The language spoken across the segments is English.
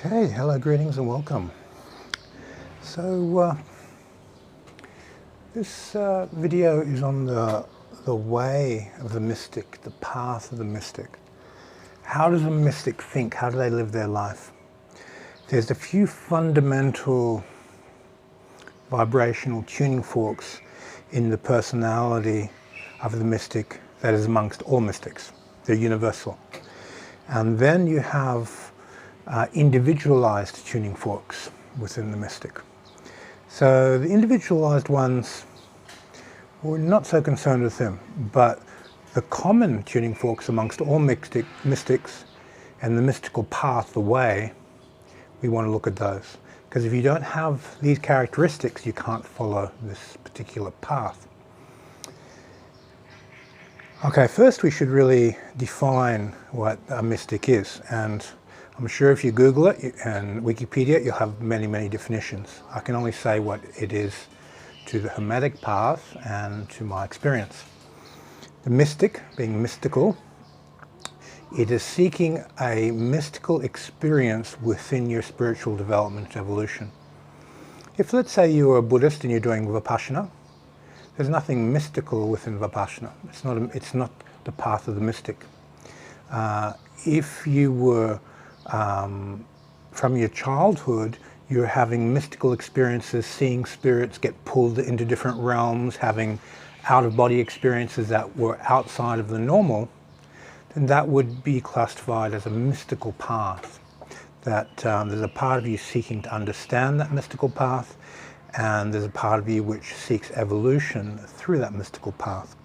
Okay, hello, greetings and welcome. So this video is on the way of the mystic, the path of the mystic. How does a mystic think? How do they live their life? There's a few fundamental vibrational tuning forks in the personality of the mystic that is amongst all mystics. They're universal. And then you have individualized tuning forks within the mystic. So the individualized ones, we're not so concerned with them, but the common tuning forks amongst all mystics and the mystical path, the way, we want to look at those. Because if you don't have these characteristics, you can't follow this particular path. Okay, first we should really define what a mystic is. And I'm sure if you Google it and Wikipedia, you'll have many, many definitions. I can only say what it is to the Hermetic path and to my experience. The mystic, being mystical, it is seeking a mystical experience within your spiritual development evolution. If, let's say, you're a Buddhist and you're doing Vipassana, there's nothing mystical within Vipassana. It's not the path of the mystic. If you were from your childhood, you're having mystical experiences, seeing spirits get pulled into different realms, having out-of-body experiences that were outside of the normal, then that would be classified as a mystical path. That there's a part of you seeking to understand that mystical path, and there's a part of you which seeks evolution through that mystical path.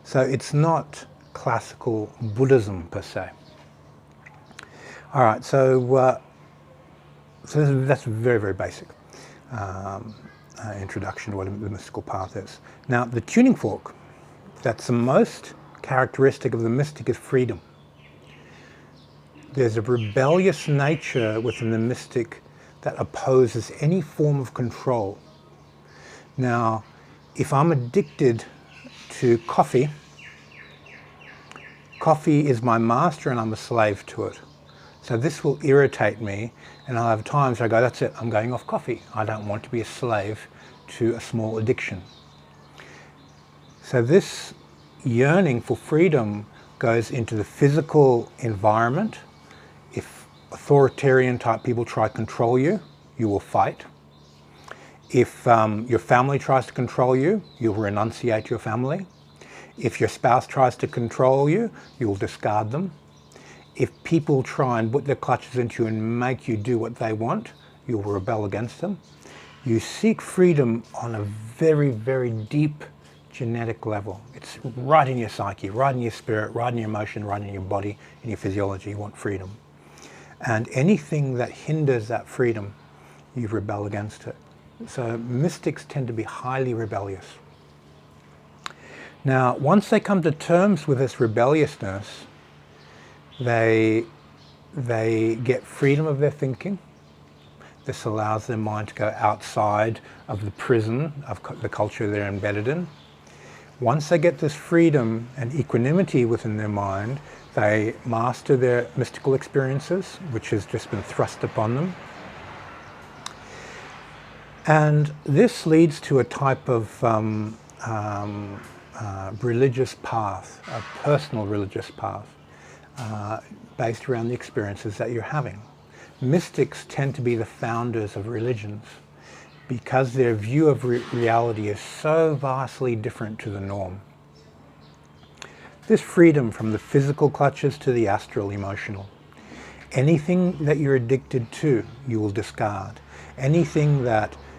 So it's not classical Buddhism per se. All right, so that's very, very basic introduction to what the mystical path is. Now, the tuning fork that's the most characteristic of the mystic is freedom. There's a rebellious nature within the mystic that opposes any form of control. Now, if I'm addicted to coffee, coffee is my master and I'm a slave to it. So this will irritate me, and I'll have times I go, that's it, I'm going off coffee. I don't want to be a slave to a small addiction. So this yearning for freedom goes into the physical environment. If authoritarian type people try to control you, you will fight. If your family tries to control you, you'll renunciate your family. If your spouse tries to control you, you'll discard them. If people try and put their clutches into you and make you do what they want, you'll rebel against them. You seek freedom on a very, very deep genetic level. It's right in your psyche, right in your spirit, right in your emotion, right in your body, in your physiology. You want freedom. And anything that hinders that freedom, you rebel against it. So mystics tend to be highly rebellious. Now, once they come to terms with this rebelliousness, they get freedom of their thinking. This allows their mind to go outside of the prison of the culture they're embedded in. Once they get this freedom and equanimity within their mind, they master their mystical experiences, which has just been thrust upon them. And this leads to a type of religious path, a personal religious path, based around the experiences that you're having. Mystics tend to be the founders of religions because their view of reality is so vastly different to the norm. This freedom from the physical clutches to the astral emotional. Anything that you're addicted to, you will discard. Any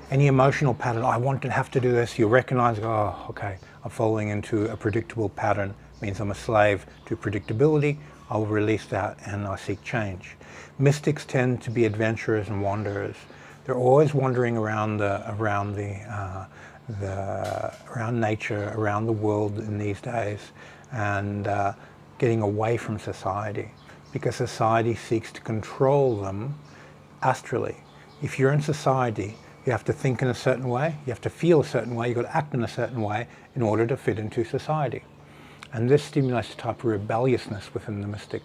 emotional pattern, I want to have to do this, you recognize, oh, okay, I'm falling into a predictable pattern, means I'm a slave to predictability, I'll release that and I seek change. Mystics tend to be adventurers and wanderers. They're always wandering around nature, around the world in these days, and getting away from society, because society seeks to control them astrally. If you're in society, you have to think in a certain way, you have to feel a certain way, you've got to act in a certain way in order to fit into society. And this stimulates a type of rebelliousness within the mystic.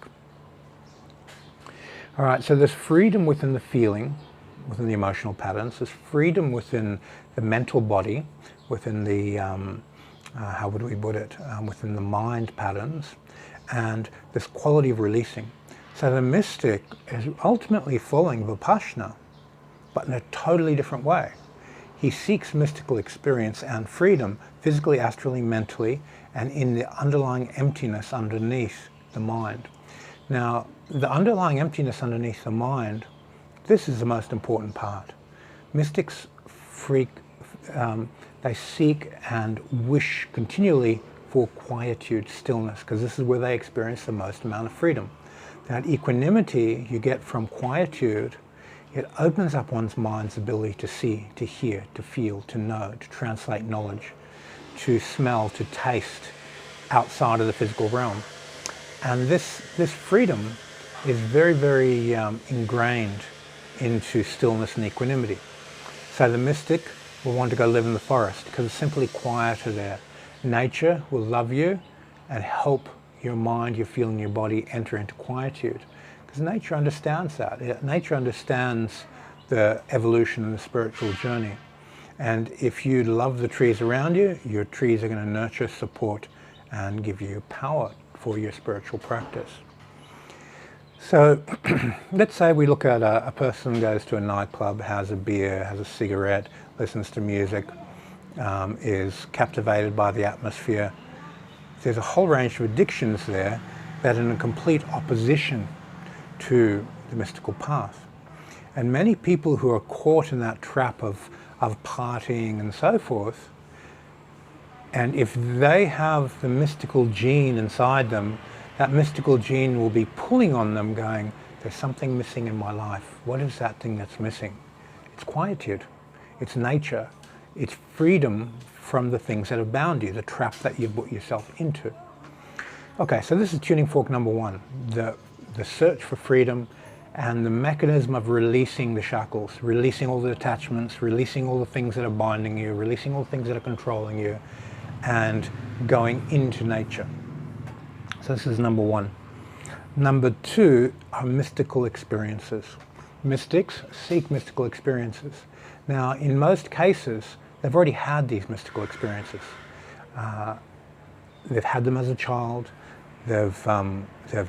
All right, so there's freedom within the feeling, within the emotional patterns. There's freedom within the mental body, within the, how would we put it, within the mind patterns, and this quality of releasing. So the mystic is ultimately following Vipassana, but in a totally different way. He seeks mystical experience and freedom, physically, astrally, mentally, and in the underlying emptiness underneath the mind. Now, the underlying emptiness underneath the mind, this is the most important part. Mystics they seek and wish continually for quietude, stillness, because this is where they experience the most amount of freedom. That equanimity you get from quietude, it opens up one's mind's ability to see, to hear, to feel, to know, to translate knowledge, to smell, to taste outside of the physical realm. And this freedom is very, very ingrained into stillness and equanimity. So the mystic will want to go live in the forest because it's simply quieter there. Nature will love you and help your mind, your feeling, your body enter into quietude. Because nature understands that. Nature understands the evolution and the spiritual journey. And if you love the trees around you, your trees are going to nurture, support, and give you power for your spiritual practice. So let's say we look at a person goes to a nightclub, has a beer, has a cigarette, listens to music, is captivated by the atmosphere. There's a whole range of addictions there that are in complete opposition to the mystical path. And many people who are caught in that trap of partying and so forth, and if they have the mystical gene inside them, that mystical gene will be pulling on them going, there's something missing in my life. What is that thing that's missing? It's quietude. It's nature. It's freedom from the things that have bound you, the trap that you've put yourself into. Okay, so this is tuning fork number one, the search for freedom and the mechanism of releasing the shackles, releasing all the attachments, releasing all the things that are binding you, releasing all the things that are controlling you, and going into nature. So this is number one. Number two are mystical experiences. Mystics seek mystical experiences. Now, in most cases, they've already had these mystical experiences. They've had them as a child. They've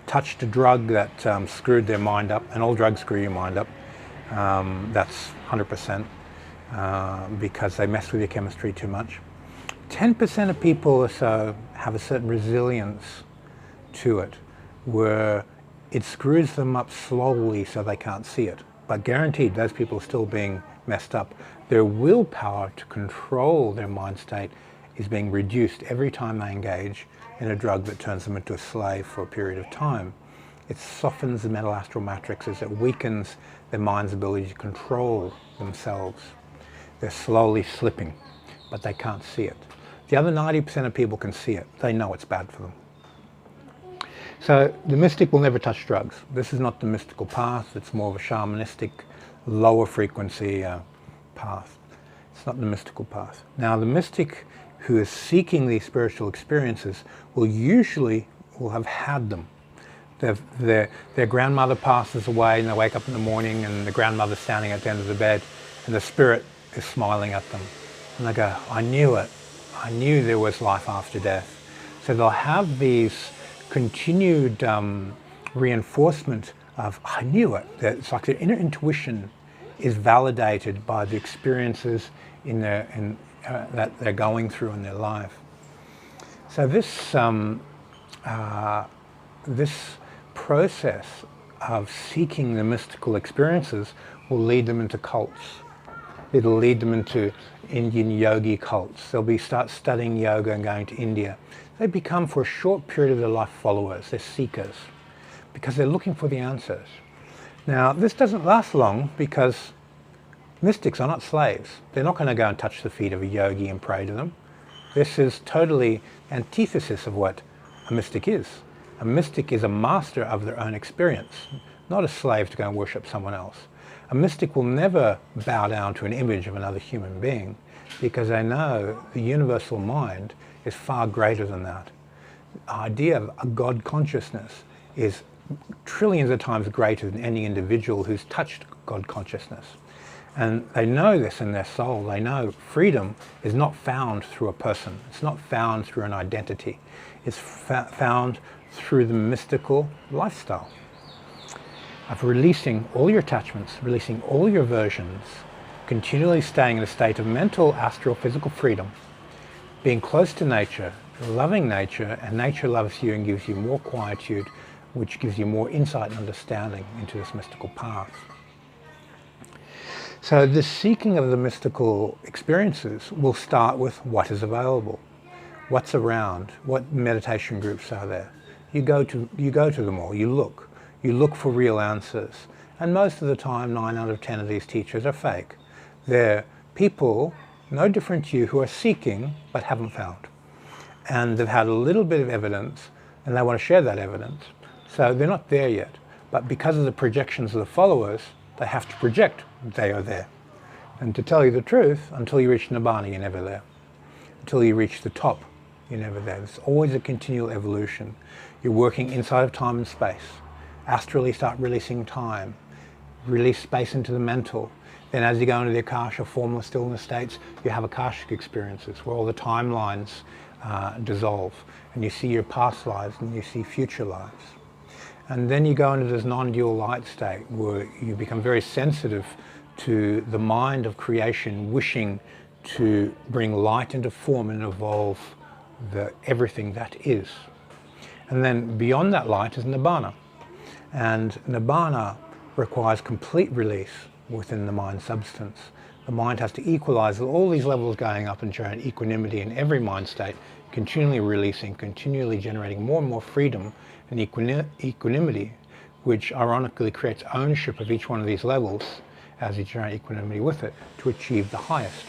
touched a drug that screwed their mind up, and all drugs screw your mind up. That's 100% because they mess with your chemistry too much. 10% of people or so have a certain resilience to it, where it screws them up slowly so they can't see it. But guaranteed, those people are still being messed up. Their willpower to control their mind state is being reduced every time they engage in a drug that turns them into a slave for a period of time. It softens the mental astral matrices, it weakens their mind's ability to control themselves. They're slowly slipping, but they can't see it. The other 90% of people can see it. They know it's bad for them. So the mystic will never touch drugs. This is not the mystical path. It's more of a shamanistic, lower frequency path. It's not the mystical path. Now the mystic who is seeking these spiritual experiences will usually have had them. Their grandmother passes away and they wake up in the morning and the grandmother's standing at the end of the bed and the spirit is smiling at them. And they go, I knew it. I knew there was life after death. So they'll have these continued reinforcement of, I knew it. It's like their inner intuition is validated by the experiences that they're going through in their life. So this process of seeking the mystical experiences will lead them into cults. It'll lead them into Indian yogi cults. They'll start studying yoga and going to India. They become, for a short period of their life, followers. They're seekers because they're looking for the answers. Now, this doesn't last long because mystics are not slaves. They're not going to go and touch the feet of a yogi and pray to them. This is totally antithesis of what a mystic is. A mystic is a master of their own experience, not a slave to go and worship someone else. A mystic will never bow down to an image of another human being because they know the universal mind is far greater than that. The idea of a God consciousness is trillions of times greater than any individual who's touched God consciousness. And they know this in their soul. They know freedom is not found through a person. It's not found through an identity. It's found through the mystical lifestyle of releasing all your attachments, releasing all your aversions, continually staying in a state of mental, astral, physical freedom, being close to nature, loving nature, and nature loves you and gives you more quietude, which gives you more insight and understanding into this mystical path. So this seeking of the mystical experiences will start with what is available, what's around, what meditation groups are there. You go to them all, you look for real answers. And most of the time, 9 out of 10 of these teachers are fake. They're people, no different to you, who are seeking but haven't found. And they've had a little bit of evidence and they want to share that evidence. So they're not there yet. But because of the projections of the followers, they have to project they are there. And to tell you the truth, until you reach Nibbana, you're never there. Until you reach the top, you're never there. It's always a continual evolution. You're working inside of time and space. Astrally start releasing time. Release space into the mental. Then as you go into the Akasha, formless stillness states, you have Akashic experiences where all the timelines dissolve. And you see your past lives and you see future lives. And then you go into this non-dual light state where you become very sensitive to the mind of creation wishing to bring light into form and evolve everything that is. And then beyond that light is Nibbana. And Nibbana requires complete release within the mind substance. The mind has to equalize all these levels going up and showing equanimity in every mind state, continually releasing, continually generating more and more freedom and equanimity, which ironically creates ownership of each one of these levels as you generate equanimity with it to achieve the highest.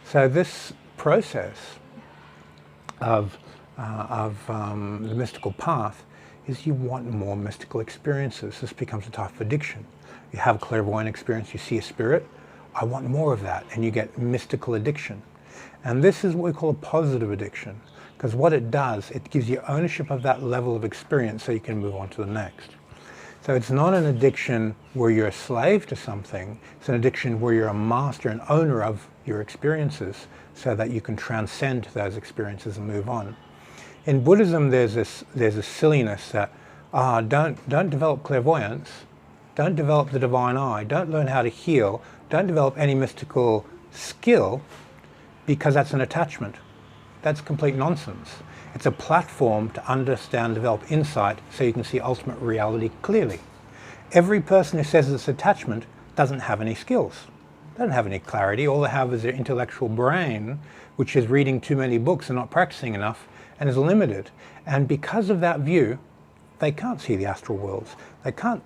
So this process of the mystical path is you want more mystical experiences. This becomes a type of addiction. You have a clairvoyant experience, you see a spirit, I want more of that, and you get mystical addiction. And this is what we call a positive addiction, because what it does, it gives you ownership of that level of experience so you can move on to the next. So it's not an addiction where you're a slave to something, it's an addiction where you're a master and owner of your experiences so that you can transcend those experiences and move on. In Buddhism, there's a silliness that, don't develop clairvoyance, don't develop the divine eye, don't learn how to heal, don't develop any mystical skill, because that's an attachment. That's complete nonsense. It's a platform to understand, develop insight so you can see ultimate reality clearly. Every person who says it's attachment doesn't have any skills. They don't have any clarity. All they have is their intellectual brain, which is reading too many books and not practicing enough and is limited. And because of that view, they can't see the astral worlds. They can't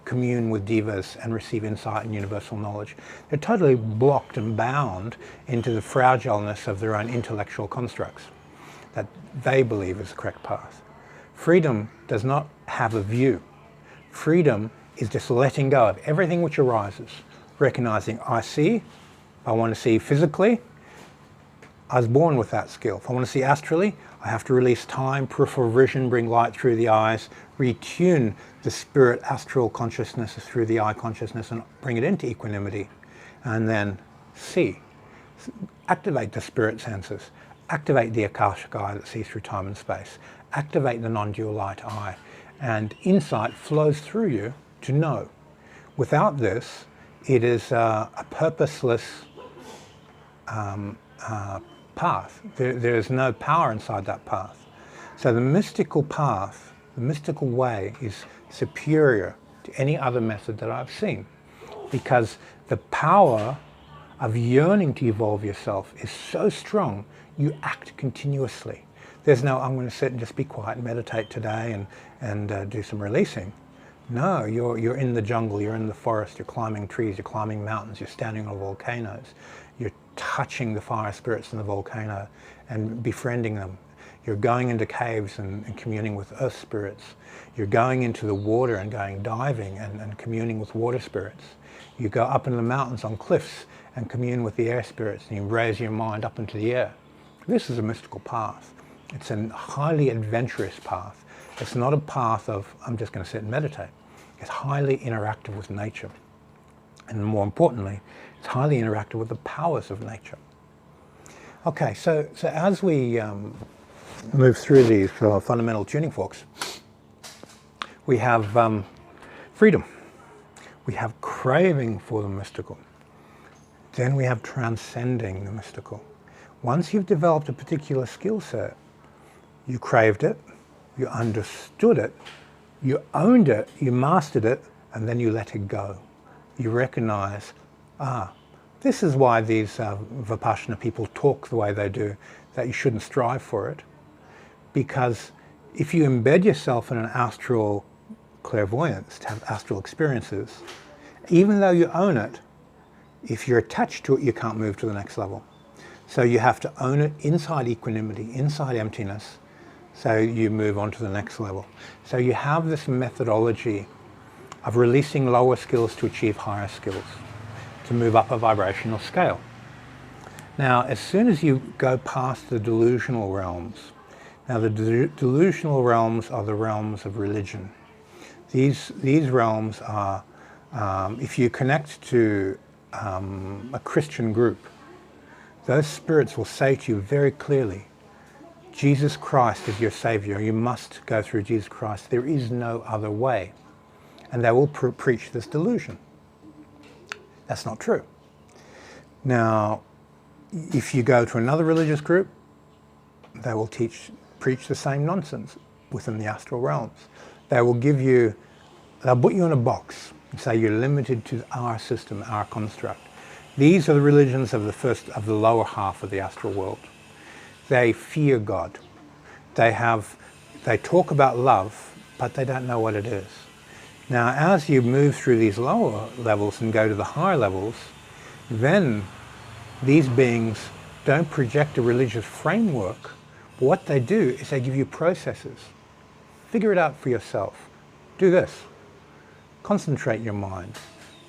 commune with devas and receive insight and universal knowledge. They're totally blocked and bound into the fragileness of their own intellectual constructs that they believe is the correct path. Freedom does not have a view. Freedom is just letting go of everything which arises, recognizing I see, I want to see physically, I was born with that skill. If I want to see astrally, I have to release time, peripheral vision, bring light through the eyes, retune the spirit astral consciousness through the eye consciousness and bring it into equanimity. And then see. Activate the spirit senses. Activate the Akashic eye that sees through time and space. Activate the non-dual light eye. And insight flows through you to know. Without this, it is a purposeless path. There is no power inside that path. So the mystical path, the mystical way is superior to any other method that I've seen, because the power of yearning to evolve yourself is so strong, you act continuously. There's no, I'm going to sit and just be quiet and meditate today and do some releasing. No, you're in the jungle, you're in the forest, you're climbing trees, you're climbing mountains, you're standing on volcanoes, you're touching the fire spirits in the volcano and befriending them. You're going into caves and communing with earth spirits. You're going into the water and going diving and communing with water spirits. You go up into the mountains on cliffs and commune with the air spirits, and you raise your mind up into the air. This is a mystical path. It's a highly adventurous path. It's not a path of, I'm just going to sit and meditate. It's highly interactive with nature. And more importantly, it's highly interactive with the powers of nature. Okay, so as we move through these fundamental tuning forks, we have freedom. We have craving for the mystical. Then we have transcending the mystical. Once you've developed a particular skill set, you craved it, you understood it, you owned it, you mastered it, and then you let it go. You recognize, this is why these Vipassana people talk the way they do, that you shouldn't strive for it. Because if you embed yourself in an astral clairvoyance, to have astral experiences, even though you own it, if you're attached to it, you can't move to the next level. So you have to own it inside equanimity, inside emptiness, so you move on to the next level. So you have this methodology of releasing lower skills to achieve higher skills, to move up a vibrational scale. Now, as soon as you go past the delusional realms, now the delusional realms are the realms of religion. These realms are, if you connect to a Christian group, those spirits will say to you very clearly, Jesus Christ is your Savior. You must go through Jesus Christ. There is no other way. And they will preach this delusion. That's not true. Now, if you go to another religious group, they will preach the same nonsense within the astral realms. They will they'll put you in a box and say you're limited to our system, our construct. These are the religions of the lower half of the astral world. They fear God. They talk about love, but they don't know what it is. Now, as you move through these lower levels and go to the higher levels, then these beings don't project a religious framework. What they do is they give you processes. Figure it out for yourself. Do this. Concentrate your mind.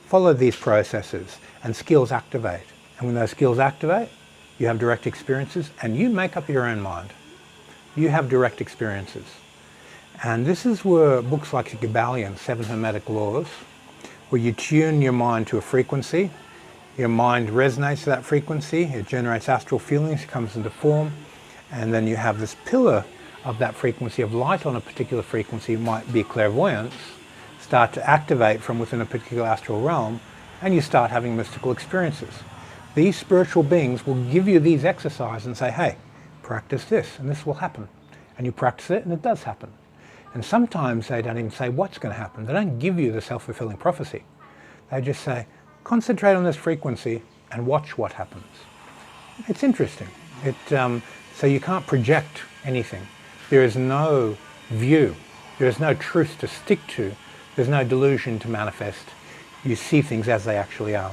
Follow these processes, and skills activate. And when those skills activate, you have direct experiences, and you make up your own mind. You have direct experiences. And this is where books like the Rebellion, 7 Hermetic Laws, where you tune your mind to a frequency, your mind resonates to that frequency, it generates astral feelings, it comes into form, and then you have this pillar of that frequency of light on a particular frequency, might be clairvoyance, start to activate from within a particular astral realm, and you start having mystical experiences. These spiritual beings will give you these exercises and say, hey, practice this, and this will happen. And you practice it, and it does happen. And sometimes they don't even say what's going to happen. They don't give you the self-fulfilling prophecy. They just say, concentrate on this frequency and watch what happens. It's interesting. So you can't project anything. There is no view. There is no truth to stick to. There's no delusion to manifest. You see things as they actually are.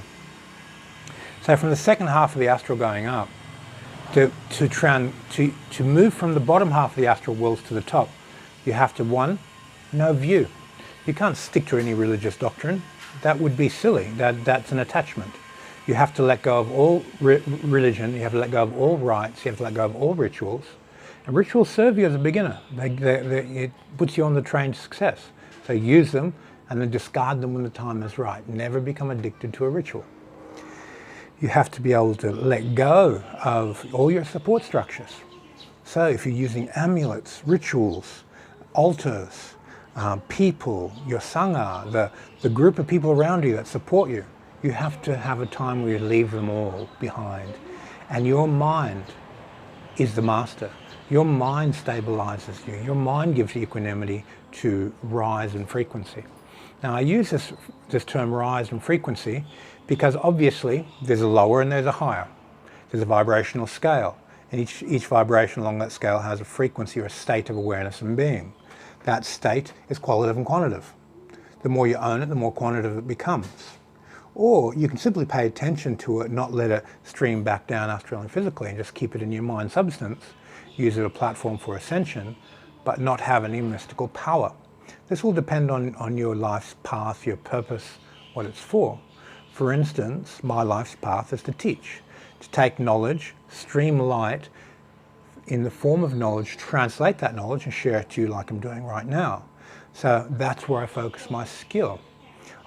So from the second half of the astral going up, to move from the bottom half of the astral worlds to the top, you have to, one, no view. You can't stick to any religious doctrine. That would be silly. That's an attachment. You have to let go of all religion. You have to let go of all rites. You have to let go of all rituals. And rituals serve you as a beginner. It puts you on the train to success. So use them and then discard them when the time is right. Never become addicted to a ritual. You have to be able to let go of all your support structures. So if you're using amulets, rituals, altars, people, your sangha, the group of people around you that support you, you have to have a time where you leave them all behind. And your mind is the master. Your mind stabilizes you. Your mind gives you equanimity to rise in frequency. Now I use this term rise in frequency because obviously there's a lower and there's a higher. There's a vibrational scale, and each vibration along that scale has a frequency or a state of awareness and being. That state is qualitative and quantitative. The more you own it, the more quantitative it becomes. Or you can simply pay attention to it, not let it stream back down astrally and physically, and just keep it in your mind substance, use it as a platform for ascension, but not have any mystical power. This will depend on your life's path, your purpose, what it's for. For instance, my life's path is to teach, to take knowledge, stream light in the form of knowledge, translate that knowledge and share it to you like I'm doing right now. So that's where I focus my skill.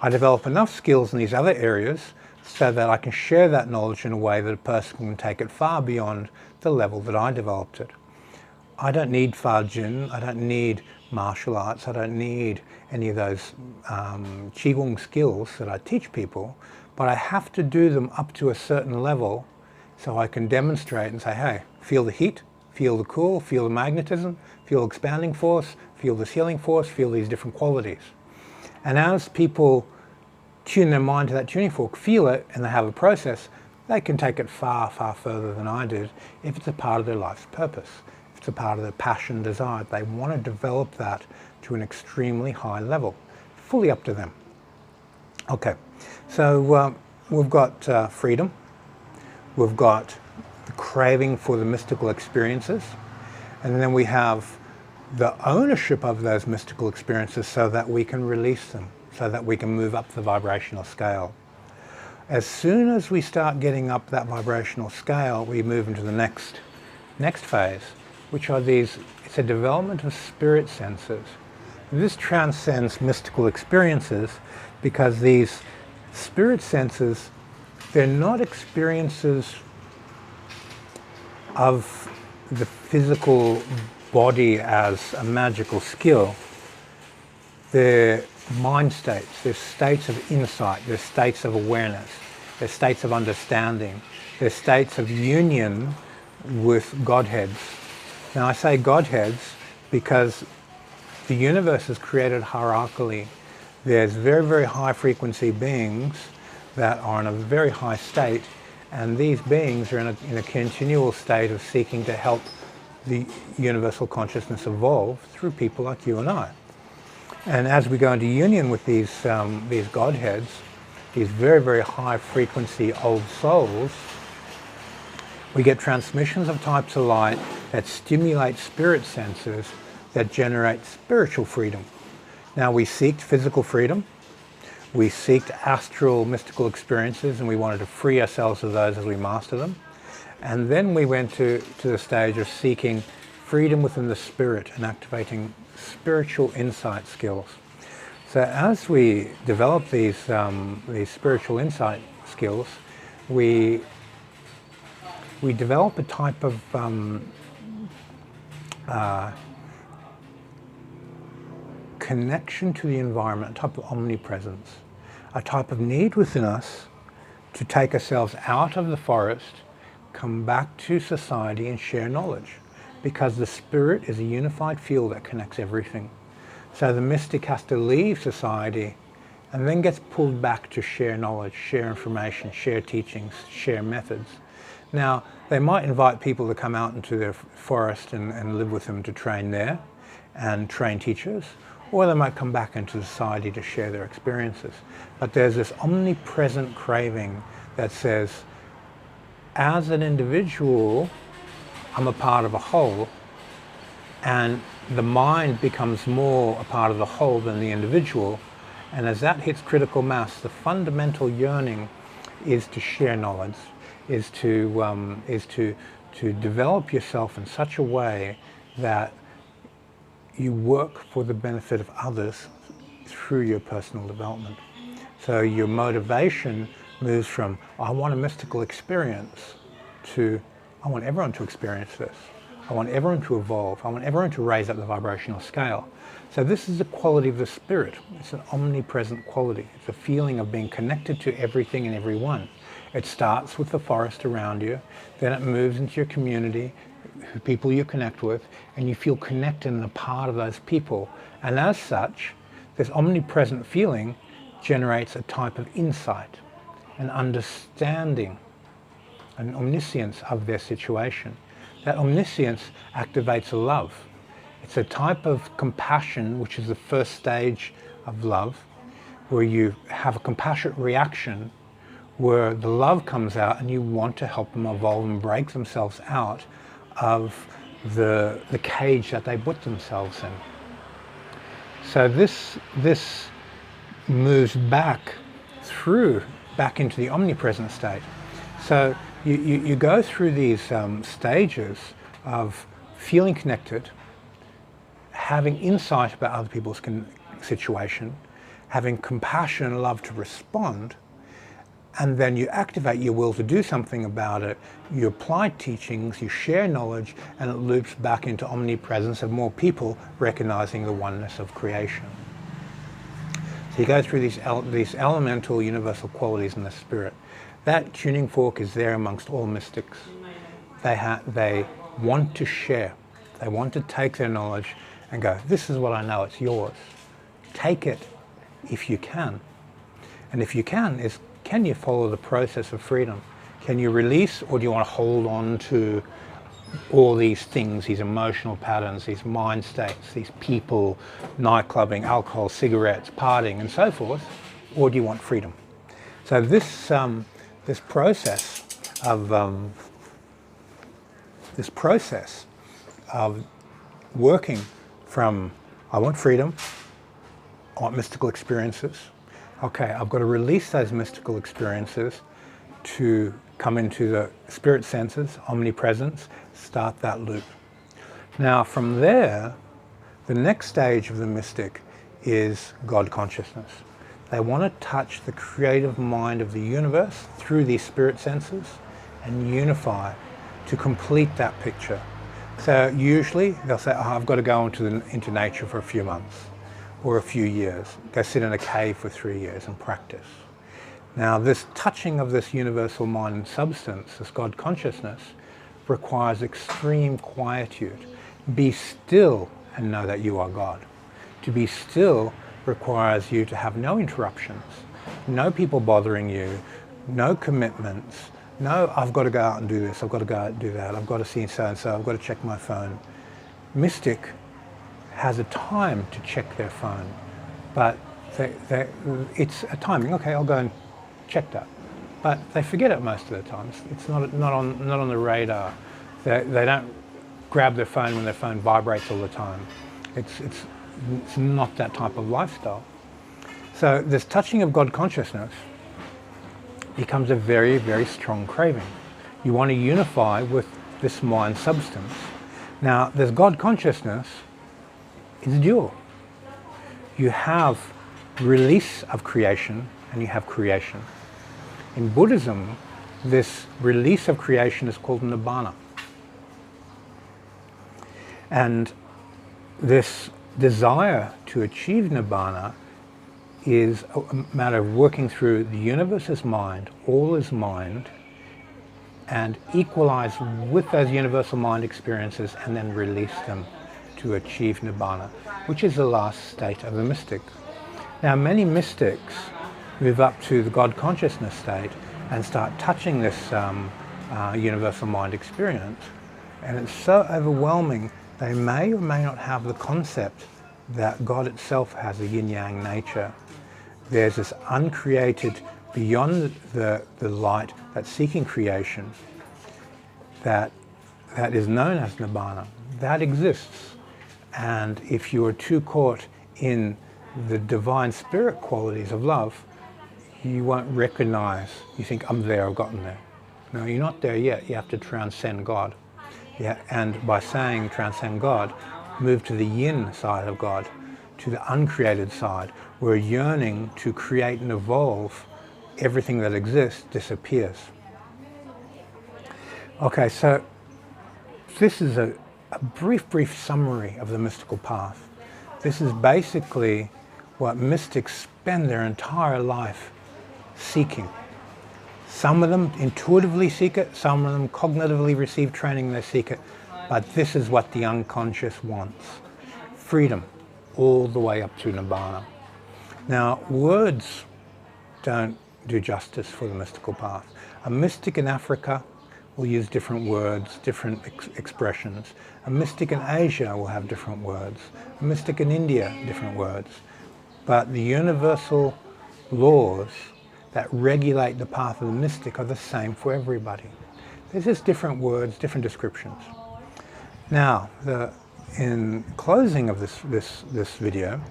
I develop enough skills in these other areas so that I can share that knowledge in a way that a person can take it far beyond the level that I developed it. I don't need Fajin, I don't need martial arts, I don't need any of those Qigong skills that I teach people, but I have to do them up to a certain level so I can demonstrate and say, hey, feel the heat, feel the cool, feel the magnetism, feel expanding force, feel this healing force, feel these different qualities. And as people tune their mind to that tuning fork, feel it, and they have a process, they can take it far, far further than I did if it's a part of their life's purpose. If it's a part of their passion, desire. They want to develop that to an extremely high level. Fully up to them. Okay, so we've got freedom. We've got the craving for the mystical experiences. And then we have the ownership of those mystical experiences so that we can release them, so that we can move up the vibrational scale. As soon as we start getting up that vibrational scale, we move into the next phase, which are it's a development of spirit senses. This transcends mystical experiences because these spirit senses, they're not experiences of the physical body as a magical skill. They're mind states, they're states of insight, they're states of awareness, they're states of understanding, they're states of union with Godheads. Now I say Godheads because the universe is created hierarchically. There's very, very high frequency beings that are in a very high state, and these beings are in a continual state of seeking to help the universal consciousness evolve through people like you and I. And as we go into union with these Godheads, these very, very high frequency old souls, we get transmissions of types of light that stimulate spirit senses that generate spiritual freedom. Now we seeked physical freedom, we seeked astral mystical experiences, and we wanted to free ourselves of those as we master them. And then we went to the stage of seeking freedom within the spirit and activating spiritual insight skills. So as we develop these spiritual insight skills, we develop a type of connection to the environment, a type of omnipresence, a type of need within us to take ourselves out of the forest, come back to society and share knowledge, because the spirit is a unified field that connects everything. So the mystic has to leave society and then gets pulled back to share knowledge, share information, share teachings, share methods. Now, they might invite people to come out into their forest and live with them to train there and train teachers, or they might come back into society to share their experiences. But there's this omnipresent craving that says, as an individual, I'm a part of a whole, and the mind becomes more a part of the whole than the individual. And as that hits critical mass, the fundamental yearning is to share knowledge, is to develop yourself in such a way that you work for the benefit of others through your personal development. So your motivation moves from, I want a mystical experience, to, I want everyone to experience this. I want everyone to evolve. I want everyone to raise up the vibrational scale. So this is the quality of the spirit. It's an omnipresent quality. It's a feeling of being connected to everything and everyone. It starts with the forest around you, then it moves into your community, people you connect with, and you feel connected and a part of those people. And as such, this omnipresent feeling generates a type of insight, an understanding, an omniscience of their situation. That omniscience activates love. It's a type of compassion, which is the first stage of love, where you have a compassionate reaction, where the love comes out and you want to help them evolve and break themselves out of the cage that they put themselves in. So this moves back into the omnipresent state. So you go through these stages of feeling connected, having insight about other people's situation, having compassion and love to respond, and then you activate your will to do something about it, you apply teachings, you share knowledge, and it loops back into omnipresence of more people recognizing the oneness of creation. So you go through these elemental universal qualities in the spirit. That tuning fork is there amongst all mystics. They want to share. They want to take their knowledge and go, this is what I know, it's yours. Take it if you can. And if you can you follow the process of freedom? Can you release, or do you want to hold on to all these things, these emotional patterns, these mind states, these people, nightclubbing, alcohol, cigarettes, partying, and so forth? Or do you want freedom? So this process of working from, I want freedom, I want mystical experiences. Okay, I've got to release those mystical experiences to come into the spirit senses, omnipresence, start that loop. Now from there, the next stage of the mystic is God consciousness. They want to touch the creative mind of the universe through these spirit senses and unify to complete that picture. So usually they'll say, oh, I've got to go into nature for a few months or a few years, go sit in a cave for 3 years and practice. Now this touching of this universal mind and substance, this God consciousness, requires extreme quietude. Be still and know that you are God. To be still requires you to have no interruptions, no people bothering you, no commitments, no, I've got to go out and do this, I've got to go out and do that, I've got to see so-and-so, I've got to check my phone. Mystic has a time to check their phone, but it's a timing. Okay, I'll go and check that. But they forget it most of the time. It's not on the radar. They don't grab their phone when their phone vibrates all the time. It's not that type of lifestyle. So this touching of God consciousness becomes a very, very strong craving. You want to unify with this mind substance. Now, this God consciousness is dual. You have release of creation and you have creation. In Buddhism, this release of creation is called Nibbana. And this desire to achieve Nibbana is a matter of working through the universe as mind, all is mind, and equalize with those universal mind experiences and then release them to achieve Nibbana, which is the last state of the mystic. Now many mystics move up to the God consciousness state and start touching this universal mind experience, and it's so overwhelming they may or may not have the concept that God itself has a yin-yang nature. There's this uncreated, beyond the light that's seeking creation, that is known as Nibbana. That exists. And if you are too caught in the divine spirit qualities of love, you won't recognize, you think, I'm there, I've gotten there. No, you're not there yet. You have to transcend God. Yeah, and by saying transcend God, move to the yin side of God, to the uncreated side, where yearning to create and evolve everything that exists disappears. Okay, so this is a brief summary of the mystical path. This is basically what mystics spend their entire life seeking. Some of them intuitively seek it, some of them cognitively receive training, they seek it, but this is what the unconscious wants. Freedom, all the way up to Nibbana. Now, words don't do justice for the mystical path. A mystic in Africa will use different words, different expressions. A mystic in Asia will have different words. A mystic in India, different words. But the universal laws that regulate the path of the mystic are the same for everybody. There's just different words, different descriptions. Now, in closing of this video,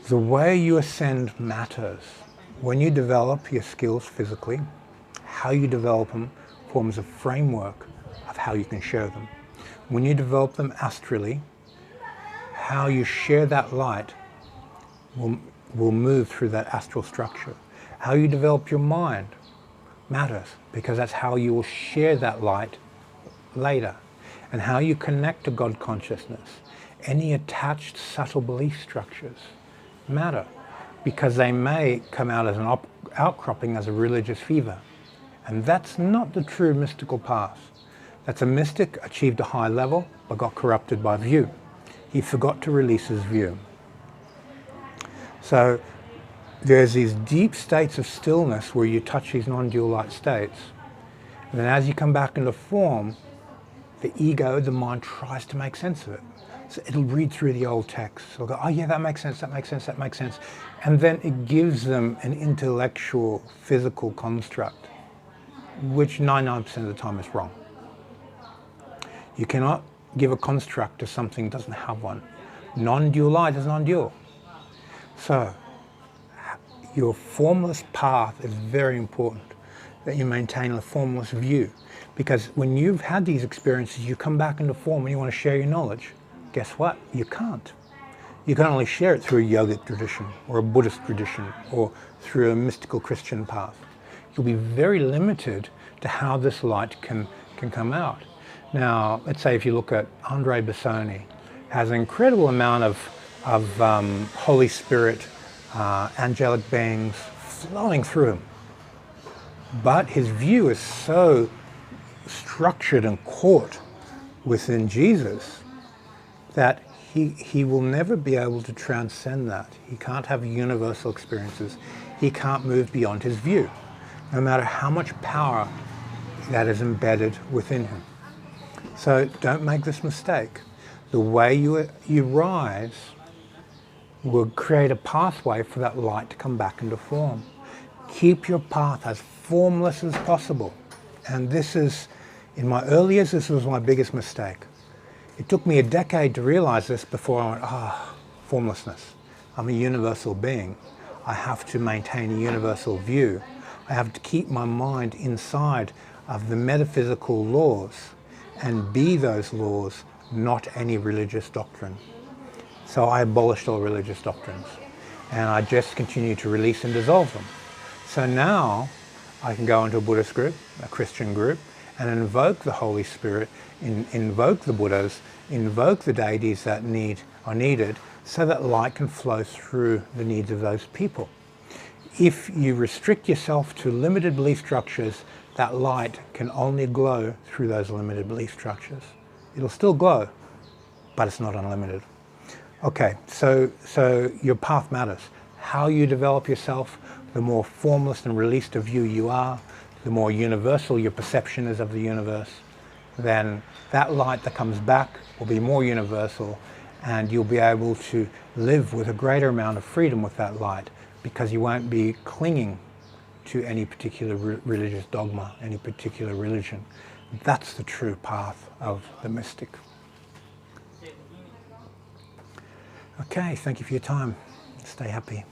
the way you ascend matters. When you develop your skills physically, how you develop them forms a framework of how you can share them. When you develop them astrally, how you share that light will move through that astral structure. How you develop your mind matters, because that's how you will share that light later. And how you connect to God consciousness, any attached subtle belief structures matter, because they may come out as an outcropping as a religious fever. And that's not the true mystical path. That's a mystic achieved a high level but got corrupted by view. He forgot to release his view. So there's these deep states of stillness where you touch these non-dual light states. And then as you come back into form, the ego, the mind, tries to make sense of it. So it'll read through the old text. It'll go, oh yeah, that makes sense, that makes sense, that makes sense. And then it gives them an intellectual, physical construct, which 99% of the time is wrong. You cannot give a construct to something that doesn't have one. Non-dual light is non-dual. So your formless path is very important, that you maintain a formless view. Because when you've had these experiences, you come back into form and you want to share your knowledge. Guess what? You can't. You can only share it through a yogic tradition or a Buddhist tradition or through a mystical Christian path. You'll be very limited to how this light can come out. Now, let's say if you look at Andre Bessoni, has an incredible amount of Holy Spirit, angelic beings flowing through him. But his view is so structured and caught within Jesus that he will never be able to transcend that. He can't have universal experiences. He can't move beyond his view, no matter how much power that is embedded within him. So don't make this mistake. The way you rise will create a pathway for that light to come back into form. Keep your path as formless as possible. And this is, in my early years, this was my biggest mistake. It took me a decade to realize this before I went, formlessness. I'm a universal being. I have to maintain a universal view. I have to keep my mind inside of the metaphysical laws and be those laws, not any religious doctrine. So I abolished all religious doctrines and I just continue to release and dissolve them. So now I can go into a Buddhist group, a Christian group, and invoke the Holy Spirit, invoke the Buddhas, invoke the deities that are needed, so that light can flow through the needs of those people. If you restrict yourself to limited belief structures, that light can only glow through those limited belief structures. It'll still glow, but it's not unlimited. Okay, so your path matters. How you develop yourself, the more formless and released a view you are, the more universal your perception is of the universe, then that light that comes back will be more universal, and you'll be able to live with a greater amount of freedom with that light, because you won't be clinging to any particular religious dogma, any particular religion. That's the true path of the mystic. Okay, thank you for your time. Stay happy.